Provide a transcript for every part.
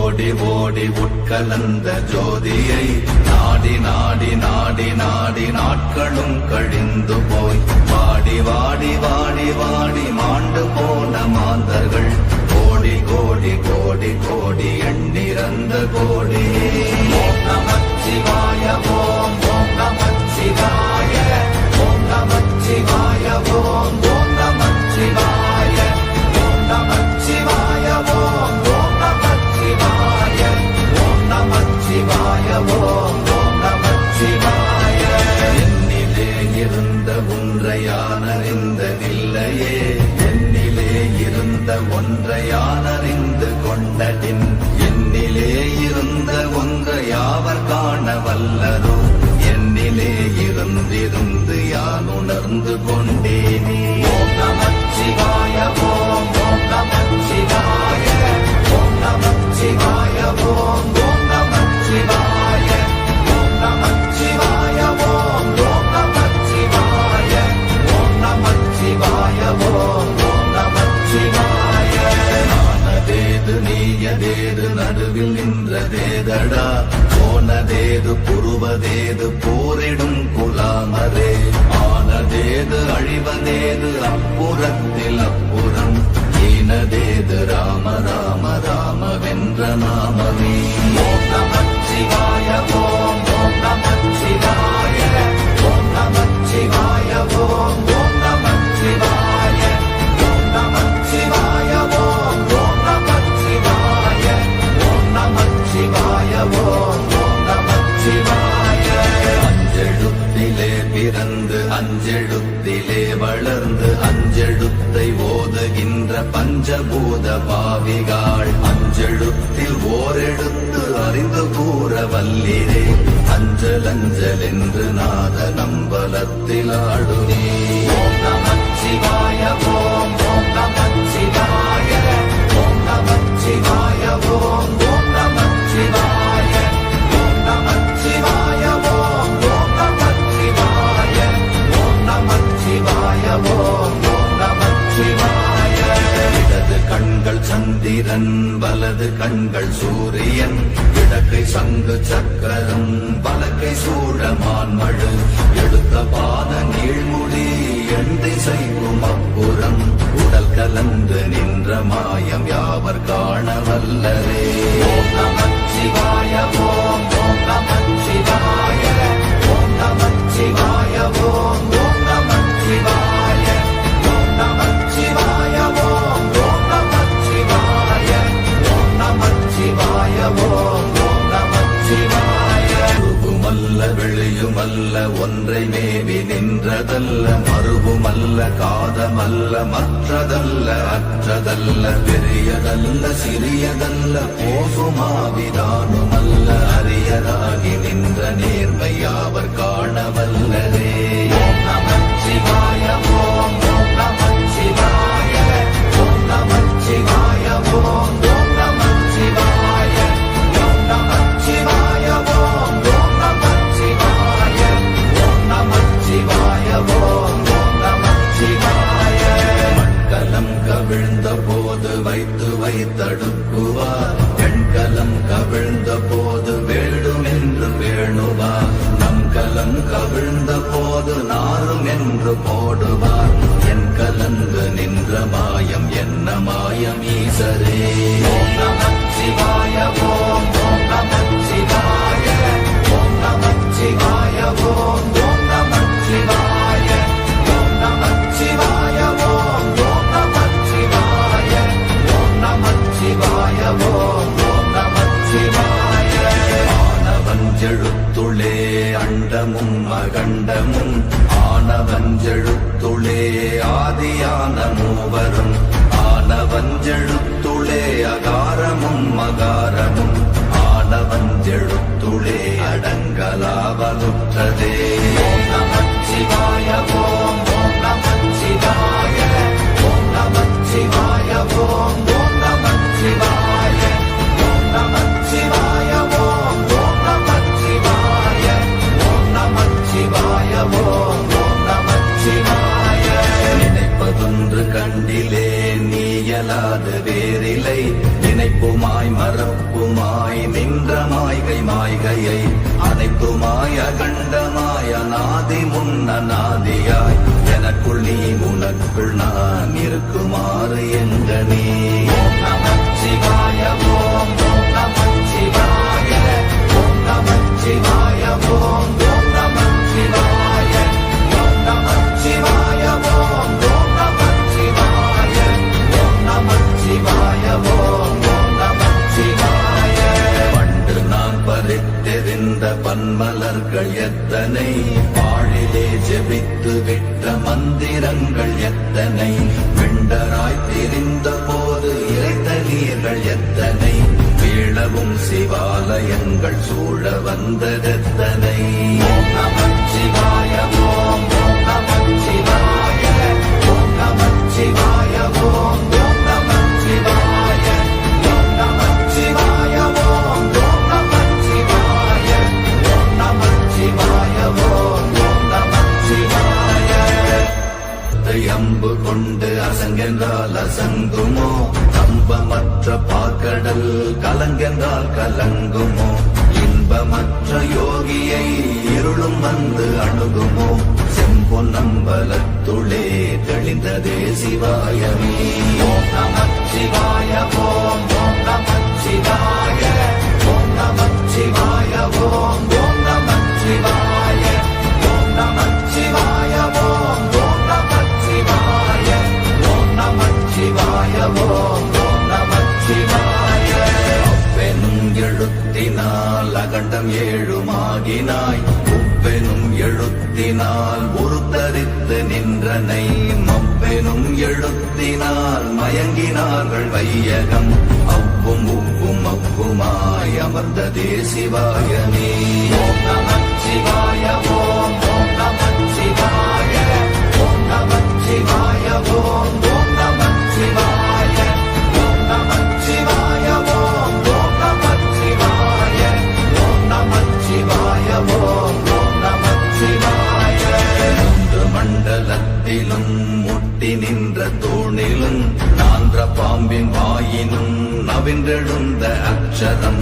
ஓடி ஓடி உட்கலந்த ஜோதியை நாடி நாடி நாடி நாடி நாட்களும் கழிந்து போய் வாடி வாடி வாடி வாடி மாண்டு போன மாந்தர்கள் கோடி கோடி கோடி கோடி எண்ணிறந்த கோடி. ஓம் நமச்சிவாய ஓம் ஓம் நமச்சிவாய ஓம் நமச்சிவாய ஓம் ஓம் நமச்சிவாய ஓம் நமச்சிவாய ஓம் ஓம் நமச்சிவாய ஓம் நமச்சிவாய ஓம் ஓம் நமச்சிவாய. என்னிலே இருந்த ஒன்றை யானறிந்ததில்லையே, என்னிலே இருந்த ஒன்றை யானறிந்து கொண்டடின், என்னிலே இருந்த ஒன்றை யாவர் காண வல்லதோ, என்னிலே இருந்திருந்து யான் உணர்ந்து கொண்டேனே. ஓம் நமச்சிவாய ஓம் ஓம் நமச்சிவாய ஓம் நமச்சிவாய ஓம் ஓம் நமச்சிவாய ஓம் நமச்சிவாய ஓம் ஓம் நமச்சிவாய ஓம் நமச்சிவாய ஓம் ஓம் நமச்சிவாய. நானதேது நீயதேது நடுவில் நின்றதேதடா, போனதேது புருவதேது போரிடும் குலாமரே, ஆனதேது அழிவதேது அப்புறத்தில் அப்புறம், ஈனதேது ராம ராம ராம வென்ற நாமமே. ஓம் நமச்சிவாய ஓம் ஓம் நமச்சிவாய ஓம் நமச்சிவாய ஓம் ஓம் நமச்சிவாய ஓம் நமச்சிவாய ஓம் ஓம் நமச்சிவாய ஓம் நமச்சிவாய ஓம் ஓம் நமச்சிவாய. அஞ்செழுத்திலே பிறந்து அஞ்செழுத்திலே வளர்ந்து அஞ்செழுத்தை ஓதுகின்ற பஞ்சபூத பாவிகாள், அஞ்செழுத்தில் ஓரெழுத்து அறிந்து கூற வல்லிரே, அஞ்சல் அஞ்சல் என்று நாத நம்பலத்தில் ஆடுனே. ஓம் நமச்சிவாய ஓம் ஓம் நமச்சிவாய ஓம் நமச்சிவாய ஓம் ஓம் நமச்சிவாய ஓம் நமச்சிவாய ஓம் ஓம் நமச்சிவாய ஓம் நமச்சிவாய ஓம் ஓம் நமச்சிவாய. இடது கண்கள் சந்திரன் வலது கண்கள் சூரியன், இடக்கை சங்கு சக்கரம் பலக்கை சூழமான்மழு, எடுத்த பாத நீழ்முடி எண் திசைக்கும் அப்புறம், உடல் கலந்து நின்ற மாயம் யாவர் காண வல்லரே. ஓம் நமச்சிவாய ஓம் ஓம் நமச்சிவாய ஓம் நமச்சிவாய ஓம் ஓம் நமச்சிவாய ஓம் நமச்சிவாய ஓம் ஓம் நமச்சிவாய ஓம் நமச்சிவாய ஓம் ஓம் நமச்சிவாய. உருவுமல்ல வெளியுமல்ல ஒன்றை மேவி நின்றதல்ல, மறுவுமல்ல காதமல்ல மற்றதல்ல அற்றதல்ல, பெரியதல்ல சிறியதல்ல போகுமாவிதானுமல்ல, அரியதாகி நின்ற நேர்மை யாவர் காண வல்லரே. ஓம் நமச்சிவாய ஓம் ஓம் நமச்சிவாய ஓம் நமச்சிவாய ஓம் ஓம் நமச்சிவாய ஓம் நமச்சிவாய ஓம் ஓம் நமச்சிவாய ஓம் நமச்சிவாய ஓம் ஓம் நமச்சிவாய. மண்கலம் கவிழ்ந்த போது வைத்து வைத்தடுக்குவார், எண்கலம் கவிழ்ந்த போது வேடும் என்று வேணுவார், நம் கலம் கவிழ்ந்த போது நாரும் என்று போடுவார், என் கலந்து நின்ற மாயம் என்ன மாயம் ஈசரே. ஓம் நமச்சிவாய ஓம் ஓம் நமச்சிவாய ஓம் நமச்சிவாய ஓம் ஓம் நமச்சிவாய ஓம் நமச்சிவாய ஓம் ஓம் நமச்சிவாய ஓம் நமச்சிவாய ஓம் ஓம் நமச்சிவாய. ஆனவஞ்செழுத்துளே அண்டமும் அகண்டமும், ஆனவஞ்செழுத்துளே ஆதியான மூவரும், ஆனவஞ்செழுத்துளே அகாரமும் மகாரமும், ஆனவஞ்செழுத்துளே அடங்கலாவலுற்றதே. ஓம் நமச்சிவாய ஓம் ஓம் நமச்சிவாய ஓம் நமச்சிவாய ஓம் ஓம் நமச்சிவாய ஓம் நமச்சிவாய ஓம் ஓம் நமச்சிவாய ஓம் நமச்சிவாய ஓம் ஓம் நமச்சிவாய. நினைப்பதொன்று கண்டிலே நீயலாது வேறிலை, நினைப்புமாய் மறப்புமாய் மாய்கையை அனைத்துமாய கண்டமாய நாதி முன்ன நாதியாய் எனக்குள் நீ உனக்குள் நான் இருக்குமாறு எங்க நீ ஓம் நமச்சிவாய ஓம் நமச்சிவாய ஓம் நமச்சிவாய ஓம் நமச்சிவாய ஓம் நமச்சிவாய ஓம் நமச்சிவாய ஓம் நமச்சிவாய ஓம் நமச்சிவாய பண்டு நான் பறித்தெறிந்த பன்மலர்கள் எத்தனை பாழிலே ஜெபித்து விட்ட மந்திரங்கள் எத்தனை விண்டராய் தெரிந்த போது இறைத்த நீர்கள் எத்தனை வீழவும் சிவாலயங்கள் சூழ வந்ததெத்தனை ஓம் நமச்சிவாய ஓம் நமச்சிவாய ஓம் நமச்சிவாய ஓம் நமச்சிவாய ஓம் நமச்சிவாய ஓம் நமச்சிவாய ஓம் நமச்சிவாய ஓம் நமச்சிவாய அம்பு கொண்டு அசங்கென்றால் அசங்குமோ கம்பமற்ற பாக்கடல் கலங்கென்றால் கலங்குமோ இன்பமற்ற யோகியை இருளும் வந்து அணுகுமோ செம்பொன்னம்பலத்துளே தெளிந்ததே சிவாயமே ஓம் நமச்சிவாய ஓம் நமச்சிவாய ஓம் நமச்சிவாய ஓம் நமச்சிவாய ஓம் நமச்சிவாய ஓம் நமச்சிவாய ஓம் நமச்சிவாய ஓம் நமச்சிவாய அப்பெனும் எழுத்தினால் அகண்டம் ஏழுமாகினாய் உப்பெனும் எழுத்தினால் உருத்தரித்து நின்றனை மப்பெனும் எழுத்தினால் மயங்கினார்கள் வையகம் அவ்வும் உவ்வும் அவ்வுமாய் அமர்ந்ததே சிவாயமே ஓம் நமச்சிவாய ஓம் நமச்சிவாய ஓம் நமச்சிவாய ஓம் நமச்சிவாய ஓம் நமச்சிவாய ஓம் நமச்சிவாய ஓம் நமச்சிவாய ஓம் நமச்சிவாய மூன்று மண்டலத்திலும் முட்டி நின்ற தூணிலும் நான்ற பாம்பின் வாயினும் நவின்றெழுந்த அக்ஷரம்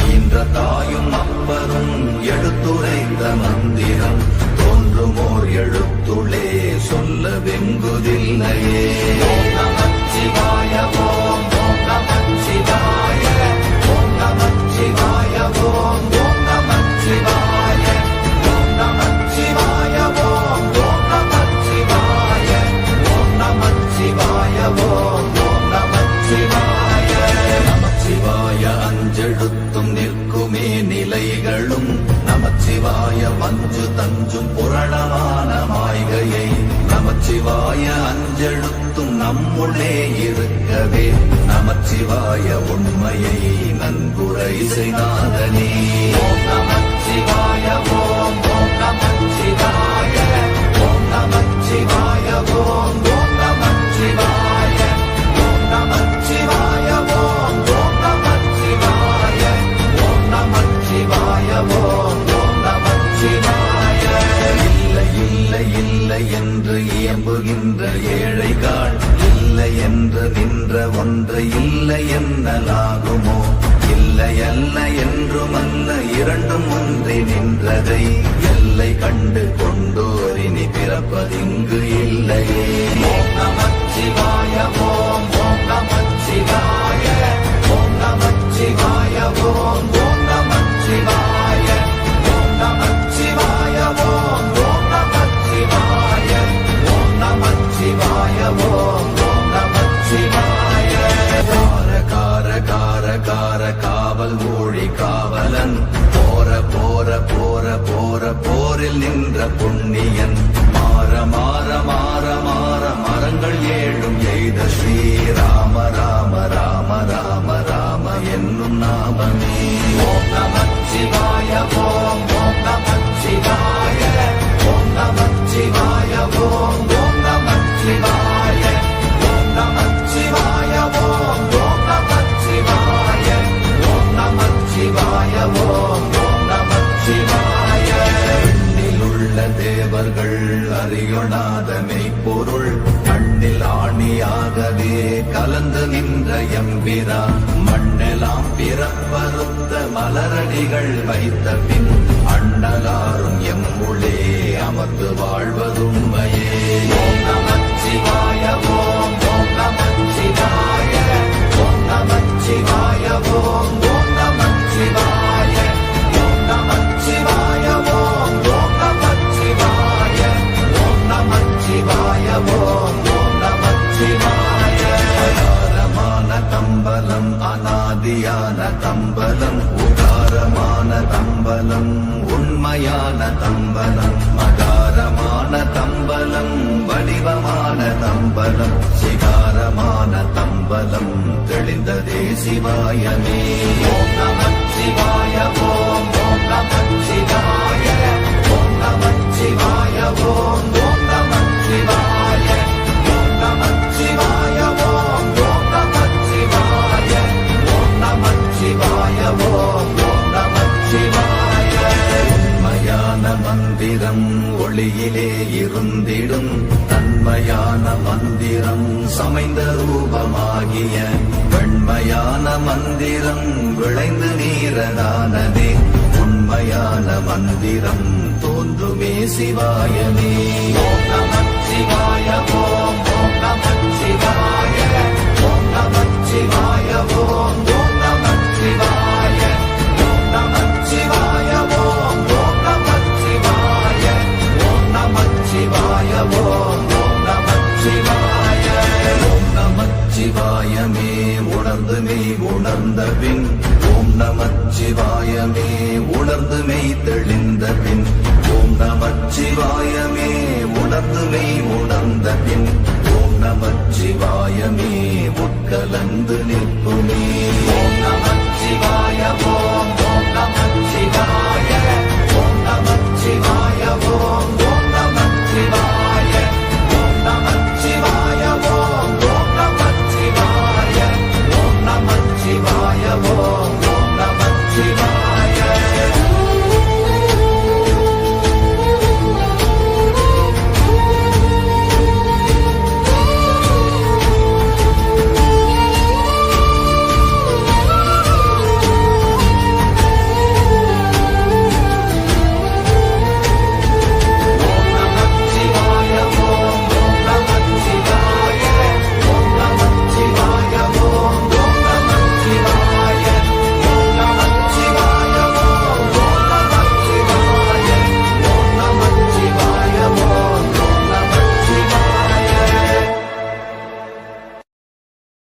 ஈன்ற தாயும் அப்பரும் எடுத்துரைத்த மந்திரம் தோன்றுமோர் எழுத்துளே சொல்ல வெங்குதில்லையே ஓம் நமச்சிவாய ஓம் நமச்சிவாய ஓம் நமச்சிவாய ஓம் நமச்சிவாய ஓம் நமச்சிவாய ஓம் நமச்சிவாய ஓம் நமச்சிவாய ஓம் நமச்சிவாய நமச்சிவாய அஞ்செழுத்தும் நிற்குமே நிலைகளும் நமச்சிவாய மஞ்சு தஞ்சும் புரணமான மாய்கையை நமச்சிவாய அஞ்செழுத்தும் நம்முள்ளே இருக்கவே நமச்சிவாய உண்மையை நன்குரை செய்தாதனே ஓம் நமச்சிவாய ஓம் நமச்சிவாய ஓம் நமச்சிவாய ஓம் நமச்சிவாய ஓம் நமச்சிவாய ஓம் நமச்சிவாய ஓம் நமச்சிவாய ஓம் நமச்சிவாய இல்லை இல்லை இல்லை என்று இயம்புகின்ற ஏழைகாள் இல்லை என்று நின்ற ஒன்று இல்லை என்னலாகுமோ இல்லை அல்ல என்றுமல்ல இரண்டும் ஒன்றி நின்றதை எல்லை கண்டு கொண்டோரினி பிறப்பதிங்கு இல்லையே ஓம் நமச்சிவாய ஓம் நமச்சிவாய ஓம் நமச்சிவாய ஓம் நமச்சிவாய ஓம் நமச்சிவாய ஓம் நமச்சிவாய ஓம் நமச்சிவாய ஓம் நமச்சிவாய கார கார கார கார காவல் மொழி காவலன் போர போர போர போர போரில் நின்ற புண்ணியன் மாற மாற மாற மாற மரங்கள் ஏழும் எய்த ஸ்ரீராம ராம ராம ராம ராம என்னும் நாமமே ஓம் நமச்சிவாய ஓம் நமச்சிவாய ஓம் நமச்சிவாய ஓம் நமச்சிவாய ஓம் நமச்சிவாய ஓம் நமச்சிவாய ஓம் நமச்சிவாய ஓம் நமச்சிவாய தேவர்கள் அறியொணாத மெய்ப்பொருள் கண்ணில் கண்ணில் ஆணியாகவே கலந்து நின்ற எம்பிரா மண்ணெல்லாம் பிறப்பறுத்த மலரடிகள் வைத்த பின் அண்ணலாரும் எம்முளே அமர்ந்து வாழ்வதுண்மையே. ஓம் நமச்சிவாய ஓம் ஓம் நமச்சிவாய ஓம் நமச்சிவாய ஓம் ஓம் நமச்சிவாய ஓம் நமச்சிவாய ஓம் ஓம் நமச்சிவாய ஓம் நமச்சிவாய ஓம் ஓம் நமச்சிவாய. அகாரமான தம்பலம் அநாதியான தம்பலம் உகாரமான தம்பலம் உண்மையான தம்பலம் மகாரமான தம்பலம் வடிவமான தம்பலம் சிகாரமான தம்பலம் தெளிந்ததே சிவாயமே. ஓம் நமச்சிவாய ஓம் ஓம் நமச்சிவாய ஓம் நமச்சிவாய ஓம் ஓம் நமச்சிவாய ஓம் நமச்சிவாய ஓம் ஓம் நமச்சிவாய ஓம் நமச்சிவாய ஓம் ஓம் நமச்சிவாய. உண்மையான மந்திரம் ஒளியிலே இருந்திடும் தன்மையான மந்திரம் சமைந்த ரூபமாகிய வெண்மையான மந்திரம் விளைந்து நீரதானதே உண்மையான மந்திரம் தோன்றுமே சிவாயமே. ஓம் நமச்சிவாய ஓம் ஓம் நமச்சிவாய ஓம் நமச்சிவாய ஓம் ஓம் நமச்சிவாய ஓம் நமச்சிவாய ஓம் ஓம் நமச்சிவாய ஓம் நமச்சிவாய ஓம் ஓம் நமச்சிவாய. ஓம் நமச்சிவாயமே உணர்ந்து மெய் உணர்ந்த பின் ஓம் நமச்சிவாயமே உணர்ந்து மெய் தெளிந்த பின் ஓம் நமச்சிவாயமே உணர்ந்து மெய் உணர்ந்த பின் ஓம் நமச்சிவாயமே உட்கலந்து நிற்குமே. ஓம் நமச்சிவாய ஓம்